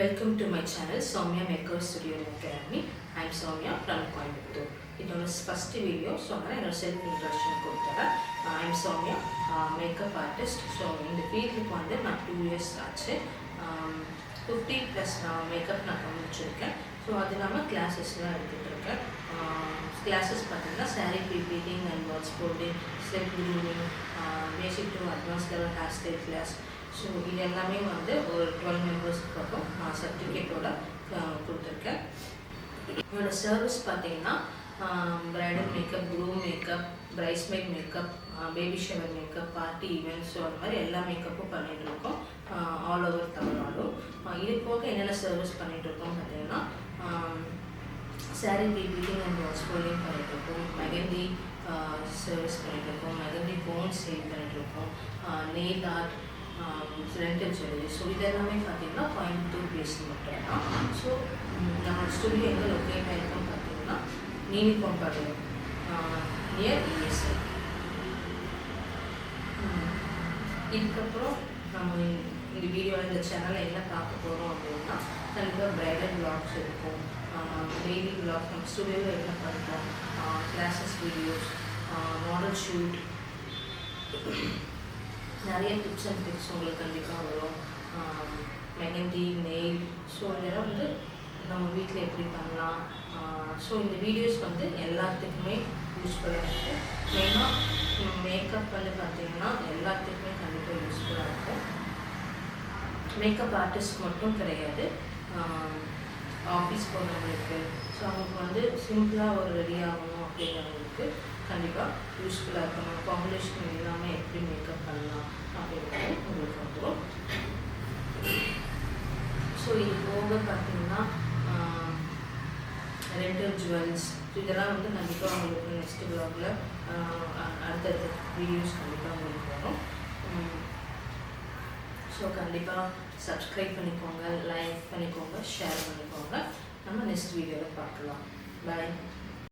Welcome to my channel Soumya Makeup Studio Academy. I am Soumya from Coimbatore. This is my first video, so I am self introduction. I am Soumya, makeup artist. So in the field, I 2 years. 50 plus makeup so that's classes. Classes saree pre-beading and words folding, silk grooming, basic to advanced level hairstyle class. So இது எல்லாமே வந்து ஒரு 12 மெம்பர்ஸ்க்கு பக்கம் சர்டிஃபிகேட்டோட கொடுத்துருக்கேன். என்னோட service பார்த்தீங்கன்னா bridal makeup, groom makeup, bridesmaid makeup, baby shower makeup, party events, so அந்த மாதிரி எல்லா மேக்கப்பும் பண்ணிகிட்ருக்கோம் ஆல் ஓவர் தமிழ்நாடும். இது போக என்னென்ன சர்வீஸ் பண்ணிகிட்ருக்கோம் பார்த்தீங்கன்னா சாரீ ரீபீட்டிங் அண்ட் வாஷ் ஃபோல்டிங் பண்ணிகிட்ருக்கோம், மெகந்தி சர்வீஸ் பண்ணிகிட்ருக்கோம், மெகந்தி போன் சேல் பண்ணிகிட்ருக்கோம், nail art, rental jewellery. So இதெல்லாமே பார்த்தீங்கன்னா கோயம்புத்தூர் பேஸ்ட் மட்டும் தான். ஸோ நம்ம ஸ்டுடியோ எங்கே லொக்கேட் ஆகிருக்கோம் பார்த்தீங்கன்னா நீனிக்கோம்பாடு நியர் இஎஸ்ஐ. இதுக்கப்புறம் நம்ம இந்த வீடியோவில் இந்த சேனலில் என்ன பார்க்க போகிறோம் அப்படின்னா கண்டிப்பாக பிரைடல் விளாக்ஸ் இருக்கும், டெய்லி விளாக்ஸ், நம்ம ஸ்டுடியோவில் என்ன பண்ணுறோம், கிளாஸஸ் வீடியோஸ், மாடல் ஷூட், நிறைய டிப்ஸ் அண்ட் ட்ரிக்ஸ் உங்களுக்கு கண்டிப்பாக வரும். மெகந்தி, நெயில், ஸோ இதெல்லாம் வந்து நம்ம வீட்டில் எப்படி பண்ணலாம். ஸோ இந்த வீடியோஸ் வந்து எல்லாத்துக்குமே யூஸ்ஃபுல்லாக இருக்குது. மெயினாக மேக்கப் வந்து பார்த்திங்கன்னா எல்லாத்துக்குமே கண்டிப்பாக யூஸ்ஃபுல்லாக இருக்கும். மேக்கப் ஆர்டிஸ்ட் மட்டும் கிடையாது, ஆஃபீஸ் போகிறவங்களுக்கு, ஸோ அவங்களுக்கு வந்து சிம்பிளாக ஒரு ரெடி ஆகணும் அப்படிங்கிறவங்களுக்கு கண்டிப்பாக யூஸ்ஃபுல்லாக இருக்கும். நம்ம ஃபவுண்டேஷன் இல்லாமல் எப்படி மேக்கப் பண்ணலாம் அப்படிங்கிறது உங்களுக்கு வந்துடும். ஸோ இது போக பார்த்திங்கன்னா ரெண்டல் ஜுவல்ஸ், இதெல்லாம் வந்து கண்டிப்பாக உங்களுக்கு நெக்ஸ்ட் வ்ளாகில் அடுத்தடுத்த வீடியோஸ் கண்டிப்பாக உங்களுக்கு வரும். ஸோ கண்டிப்பாக சப்ஸ்கிரைப் பண்ணிக்கோங்க, லைக் பண்ணிக்கோங்க, ஷேர் பண்ணிக்கோங்க. நம்ம நெக்ஸ்ட் வீடியோவில் பார்க்கலாம். பாய்.